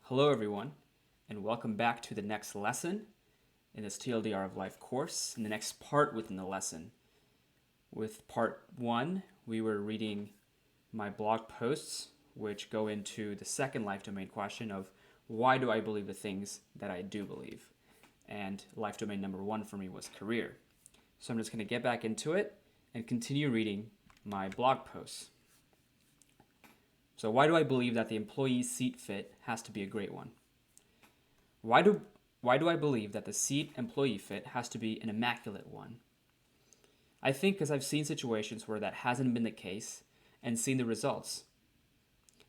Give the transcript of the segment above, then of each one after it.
Hello, everyone, and welcome back to the next lesson in this TLDR of Life course, and the next part within the lesson. With part one, we were reading my blog posts, which go into the second life domain question of why do I believe the things that I do believe? And life domain number one for me was career. So I'm just going to get back into it and continue reading my blog posts. So why do I believe that the employee's seat fit has to be a great one? Why do I believe that the seat employee fit has to be an immaculate one? I think because I've seen situations where that hasn't been the case and seen the results.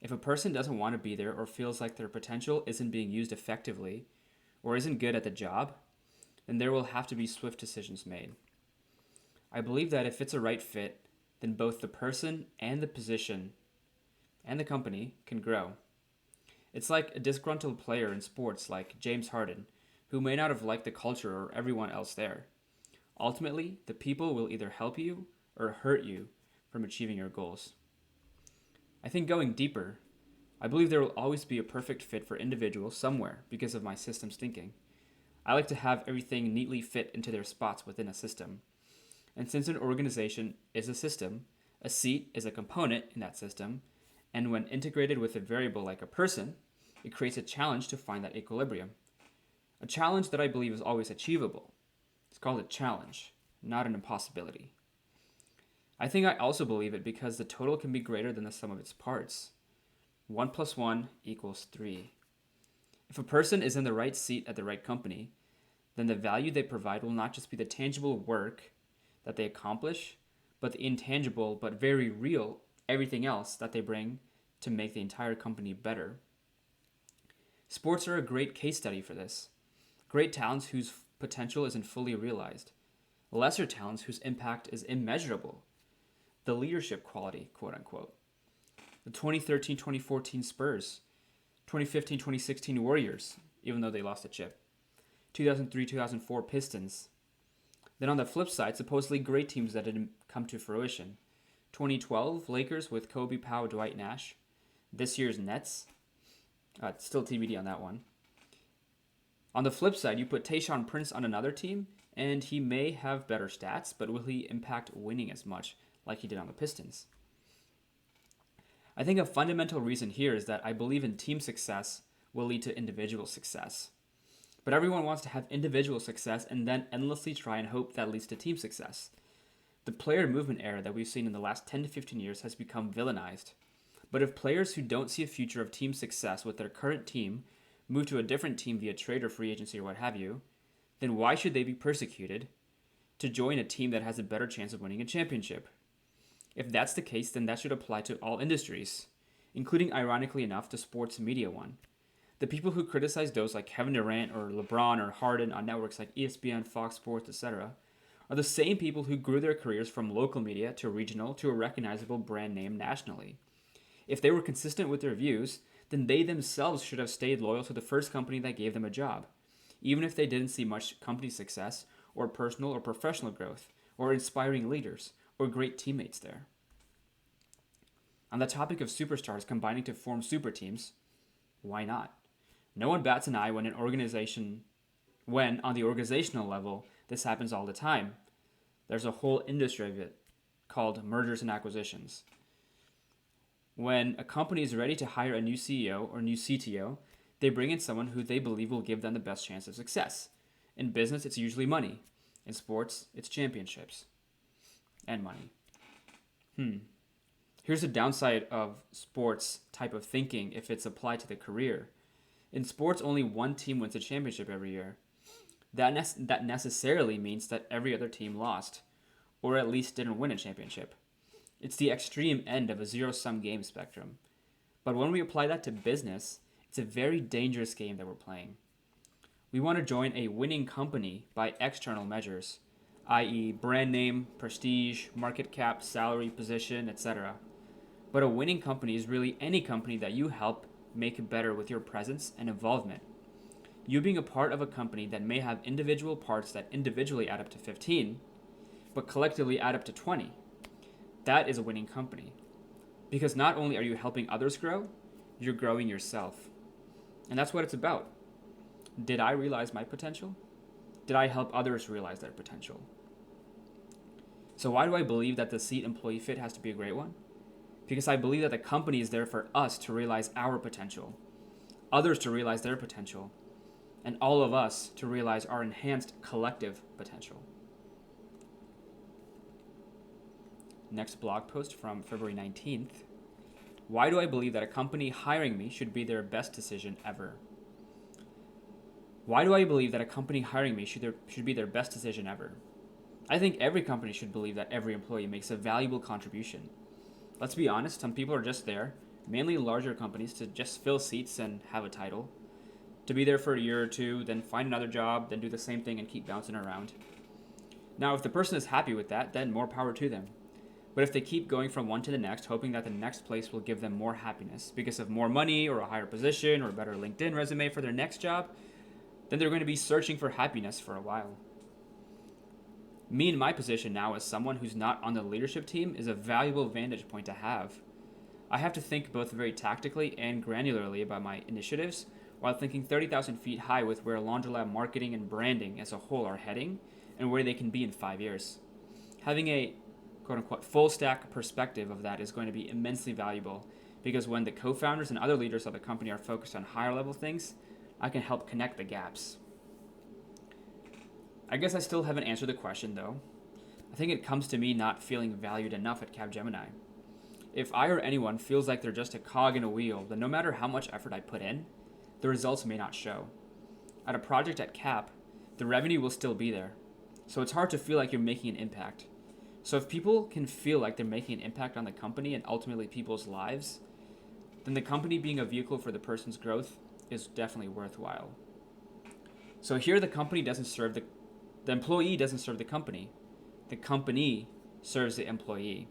If a person doesn't want to be there or feels like their potential isn't being used effectively or isn't good at the job, then there will have to be swift decisions made. I believe that if it's a right fit, then both the person and the position and the company can grow. It's like a disgruntled player in sports like James Harden, who may not have liked the culture or everyone else there. Ultimately, the people will either help you or hurt you from achieving your goals. I think going deeper, I believe there will always be a perfect fit for individuals somewhere because of my systems thinking. I like to have everything neatly fit into their spots within a system. And since an organization is a system, a seat is a component in that system, and when integrated with a variable like a person, it creates a challenge to find that equilibrium. A challenge that I believe is always achievable. It's called a challenge, not an impossibility. I think I also believe it because the total can be greater than the sum of its parts. 1 plus 1 equals 3. If a person is in the right seat at the right company, then the value they provide will not just be the tangible work that they accomplish, but the intangible but very real everything else that they bring to make the entire company better. Sports are a great case study for this. Great talents whose potential isn't fully realized. Lesser talents whose impact is immeasurable. The leadership quality, quote unquote. The 2013-2014 Spurs. 2015-2016 Warriors, even though they lost a chip. 2003-2004 Pistons. Then on the flip side, supposedly great teams that didn't come to fruition. 2012 Lakers with Kobe, Powell, Dwight Nash. This year's Nets. Still TBD on that one. On the flip side, you put Tayshaun Prince on another team, and he may have better stats, but will he impact winning as much like he did on the Pistons? I think a fundamental reason here is that I believe in team success will lead to individual success. But everyone wants to have individual success and then endlessly try and hope that leads to team success. The player movement era that we've seen in the last 10 to 15 years has become villainized. But if players who don't see a future of team success with their current team move to a different team via trade or free agency or what have you, then why should they be persecuted to join a team that has a better chance of winning a championship? If that's the case, then that should apply to all industries, including, ironically enough, the sports media one. The people who criticize those like Kevin Durant or LeBron or Harden on networks like ESPN, Fox Sports, etc., are the same people who grew their careers from local media to regional to a recognizable brand name nationally. If they were consistent with their views, then they themselves should have stayed loyal to the first company that gave them a job, even if they didn't see much company success or personal or professional growth or inspiring leaders or great teammates there. On the topic of superstars combining to form super teams, why not? No one bats an eye when on the organizational level, this happens all the time. There's a whole industry of it called mergers and acquisitions. When a company is ready to hire a new CEO or new CTO, they bring in someone who they believe will give them the best chance of success. In business, it's usually money. In sports, it's championships. And money. Here's the downside of sports type of thinking if it's applied to the career. In sports, only one team wins a championship every year. That necessarily means that every other team lost, or at least didn't win a championship. It's the extreme end of a zero-sum game spectrum. But when we apply that to business, it's a very dangerous game that we're playing. We want to join a winning company by external measures, i.e. brand name, prestige, market cap, salary, position, etc. But a winning company is really any company that you help make better with your presence and involvement. You being a part of a company that may have individual parts that individually add up to 15, but collectively add up to 20. That is a winning company. Because not only are you helping others grow, you're growing yourself. And that's what it's about. Did I realize my potential? Did I help others realize their potential? So why do I believe that the seat employee fit has to be a great one? Because I believe that the company is there for us to realize our potential, others to realize their potential, and all of us to realize our enhanced collective potential. Next blog post from February 19th. Why do I believe that a company hiring me should be their best decision ever? Why do I believe that a company hiring me should be their best decision ever? I think every company should believe that every employee makes a valuable contribution. Let's be honest, some people are just there, mainly larger companies, to just fill seats and have a title, to be there for a year or two, then find another job, then do the same thing and keep bouncing around. Now, if the person is happy with that, then more power to them. But if they keep going from one to the next, hoping that the next place will give them more happiness because of more money or a higher position or a better LinkedIn resume for their next job, then they're going to be searching for happiness for a while. Me in my position now as someone who's not on the leadership team is a valuable vantage point to have. I have to think both very tactically and granularly about my initiatives while thinking 30,000 feet high with where Laundrolab marketing and branding as a whole are heading and where they can be in 5 years. Having a quote-unquote full stack perspective of that is going to be immensely valuable because when the co-founders and other leaders of the company are focused on higher level things, I can help connect the gaps. I guess I still haven't answered the question though. I think it comes to me not feeling valued enough at Capgemini. If I or anyone feels like they're just a cog in a wheel, then no matter how much effort I put in, the results may not show. At a project at Cap, the revenue will still be there, so it's hard to feel like you're making an impact. So if people can feel like they're making an impact on the company and ultimately people's lives, then the company being a vehicle for the person's growth is definitely worthwhile. So here the employee doesn't serve the company. The company serves the employee,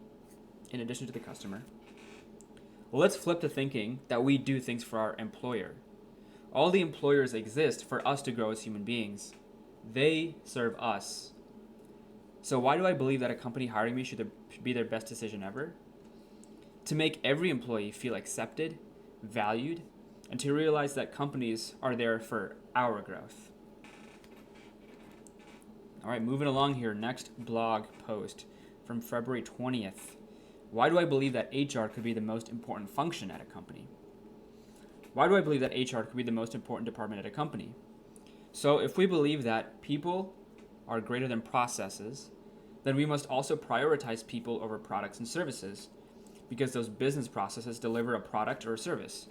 in addition to the customer. Well, let's flip to thinking that we do things for our employer. All the employers exist for us to grow as human beings. They serve us. So why do I believe that a company hiring me should be their best decision ever? To make every employee feel accepted, valued, and to realize that companies are there for our growth. All right, moving along here. Next blog post from February 20th. Why do I believe that HR could be the most important function at a company? Why do I believe that HR could be the most important department at a company? So if we believe that people are greater than processes, then we must also prioritize people over products and services because those business processes deliver a product or a service.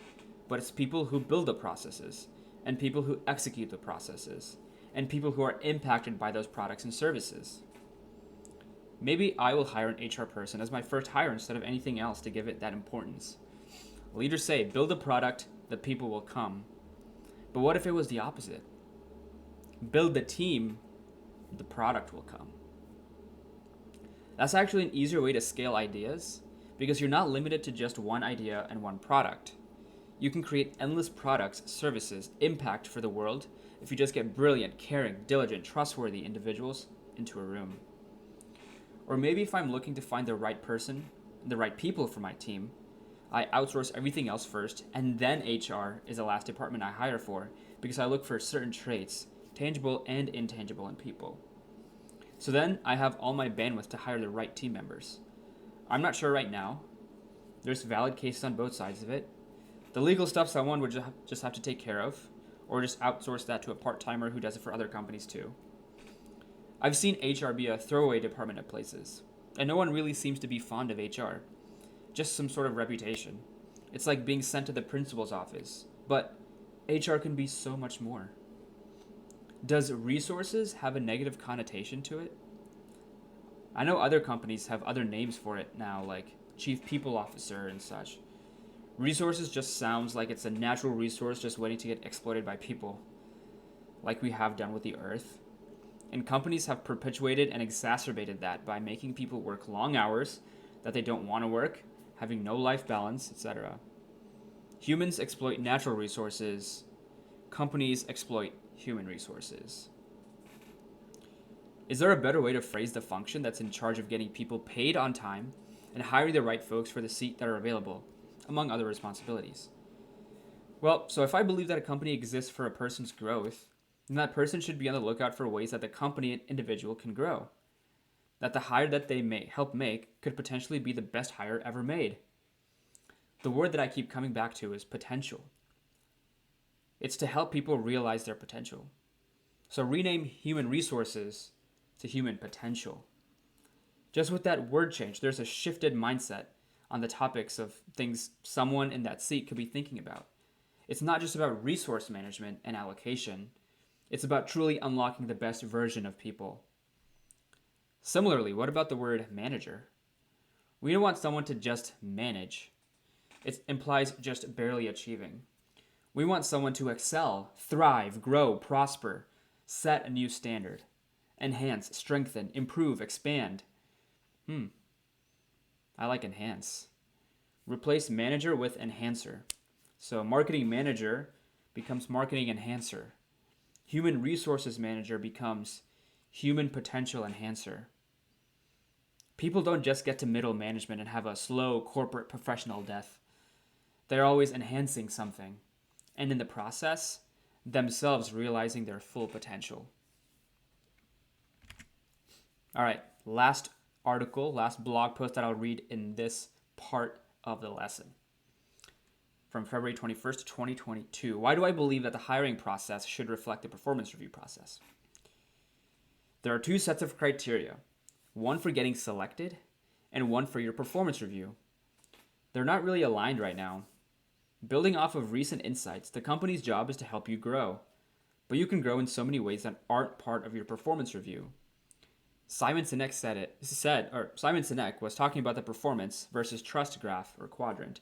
But it's people who build the processes and people who execute the processes and people who are impacted by those products and services. Maybe I will hire an HR person as my first hire instead of anything else to give it that importance. Leaders say, build a product, the people will come. But what if it was the opposite? Build the team, the product will come. That's actually an easier way to scale ideas because you're not limited to just one idea and one product. You can create endless products, services, impact for the world if you just get brilliant, caring, diligent, trustworthy individuals into a room. Or maybe if I'm looking to find the right person, the right people for my team, I outsource everything else first, and then HR is the last department I hire for because I look for certain traits, tangible and intangible, in people. So then I have all my bandwidth to hire the right team members. I'm not sure right now. There's valid cases on both sides of it. The legal stuff someone would just have to take care of, or just outsource that to a part-timer who does it for other companies too. I've seen HR be a throwaway department at places, and no one really seems to be fond of HR. Just some sort of reputation. It's like being sent to the principal's office, but HR can be so much more. Does resources have a negative connotation to it? I know other companies have other names for it now, like chief people officer and such. Resources just sounds like it's a natural resource just waiting to get exploited by people, like we have done with the earth. And companies have perpetuated and exacerbated that by making people work long hours that they don't want to work, having no life balance, etc. Humans exploit natural resources. Companies exploit human resources. Is there a better way to phrase the function that's in charge of getting people paid on time and hiring the right folks for the seat that are available, among other responsibilities? Well, so if I believe that a company exists for a person's growth, then that person should be on the lookout for ways that the company and individual can grow. That the hire that they may help make could potentially be the best hire ever made. The word that I keep coming back to is potential. It's to help people realize their potential. So rename human resources to human potential. Just with that word change, there's a shifted mindset on the topics of things someone in that seat could be thinking about. It's not just about resource management and allocation. It's about truly unlocking the best version of people. Similarly, what about the word manager? We don't want someone to just manage. It implies just barely achieving. We want someone to excel, thrive, grow, prosper, set a new standard, enhance, strengthen, improve, expand. I like enhance. Replace manager with enhancer. So marketing manager becomes marketing enhancer. Human resources manager becomes human potential enhancer. People don't just get to middle management and have a slow corporate professional death. They're always enhancing something, and in the process, themselves realizing their full potential. All right, last blog post that I'll read in this part of the lesson. From February 21st, 2022. Why do I believe that the hiring process should reflect the performance review process? There are two sets of criteria, one for getting selected and one for your performance review. They're not really aligned right now. Building off of recent insights, the company's job is to help you grow, but you can grow in so many ways that aren't part of your performance review. Simon Sinek was talking about the performance versus trust graph or quadrant.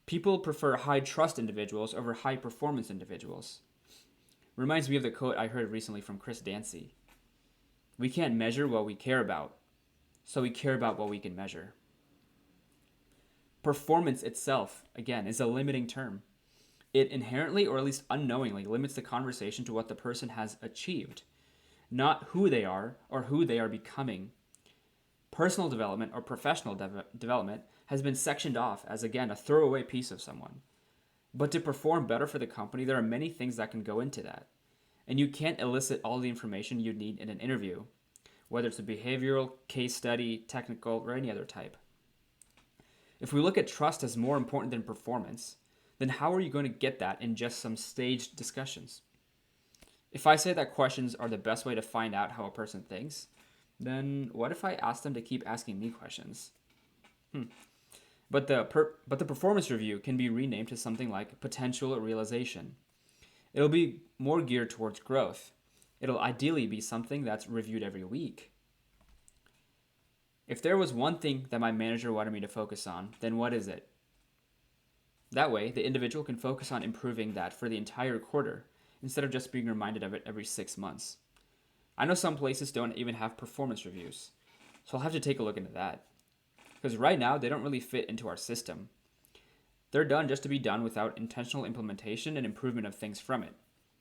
People prefer high trust individuals over high performance individuals. Reminds me of the quote I heard recently from Chris Dancy. We can't measure what we care about, so we care about what we can measure. Performance itself, again, is a limiting term. It inherently, or at least unknowingly, limits the conversation to what the person has achieved, not who they are or who they are becoming. Personal development or professional development has been sectioned off as, again, a throwaway piece of someone. But to perform better for the company, there are many things that can go into that. And you can't elicit all the information you need in an interview, whether it's a behavioral, case study, technical, or any other type. If we look at trust as more important than performance, then how are you going to get that in just some staged discussions? If I say that questions are the best way to find out how a person thinks, then what if I ask them to keep asking me questions? But the performance review can be renamed to something like potential realization. It'll be more geared towards growth. It'll ideally be something that's reviewed every week. If there was one thing that my manager wanted me to focus on, then what is it? That way, the individual can focus on improving that for the entire quarter, instead of just being reminded of it every 6 months. I know some places don't even have performance reviews, so I'll have to take a look into that. Because right now, they don't really fit into our system. They're done just to be done without intentional implementation and improvement of things from it,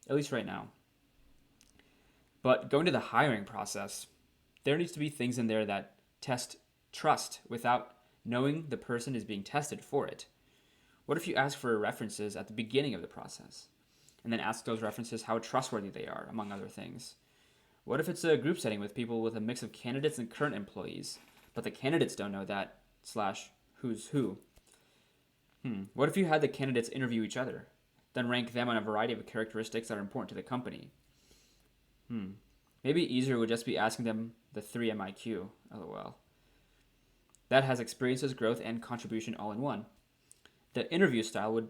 at least right now. But going to the hiring process, there needs to be things in there that test trust without knowing the person is being tested for it. What if you ask for references at the beginning of the process, and then ask those references how trustworthy they are, among other things? What if it's a group setting with people with a mix of candidates and current employees, but the candidates don't know that / who's who? What if you had the candidates interview each other, then rank them on a variety of characteristics that are important to the company? Maybe easier would just be asking them the 3 MIQ, lol. That has experiences, growth, and contribution all in one. The interview style would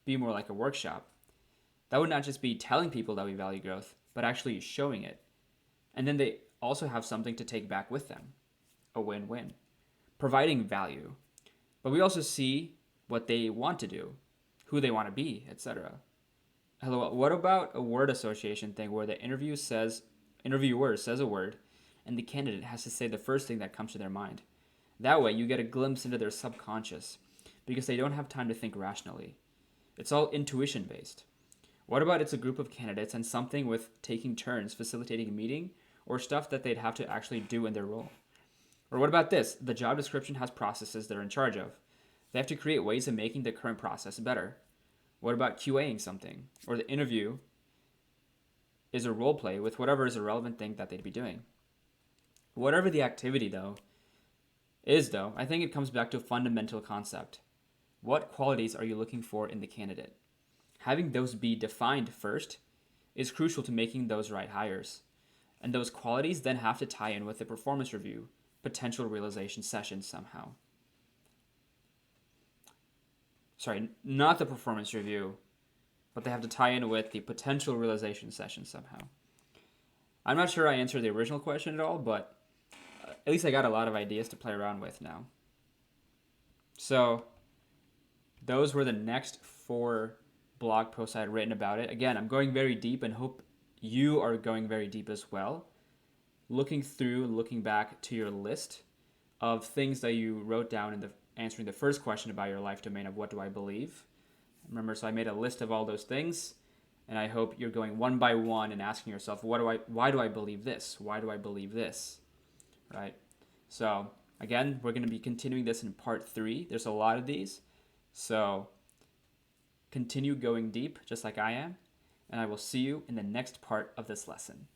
be more like a workshop. That would not just be telling people that we value growth, but actually showing it. And then they also have something to take back with them. A win-win. Providing value. But we also see what they want to do, who they want to be, etc. Hello, what about a word association thing where the interviewer says a word and the candidate has to say the first thing that comes to their mind? That way you get a glimpse into their subconscious because they don't have time to think rationally. It's all intuition based. What about it's a group of candidates and something with taking turns facilitating a meeting or stuff that they'd have to actually do in their role? Or what about this? The job description has processes they're in charge of. They have to create ways of making the current process better. What about QAing something? Or the interview is a role play with whatever is a relevant thing that they'd be doing. Whatever the activity, though, I think it comes back to a fundamental concept. What qualities are you looking for in the candidate? Having those be defined first is crucial to making those right hires. And those qualities then have to tie in with the performance review, potential realization session somehow. Sorry, not the performance review, but they have to tie in with the potential realization session somehow. I'm not sure I answered the original question at all, but at least I got a lot of ideas to play around with now. So those were the next 4 blog posts I had written about it. Again, I'm going very deep and hope you are going very deep as well. Looking back to your list of things that you wrote down in answering the first question about your life domain of what do I believe. Remember, so I made a list of all those things, and I hope you're going one by one and asking yourself, why do I believe this? Why do I believe this? Right? So again, we're going to be continuing this in part 3. There's a lot of these. So continue going deep, just like I am, and I will see you in the next part of this lesson.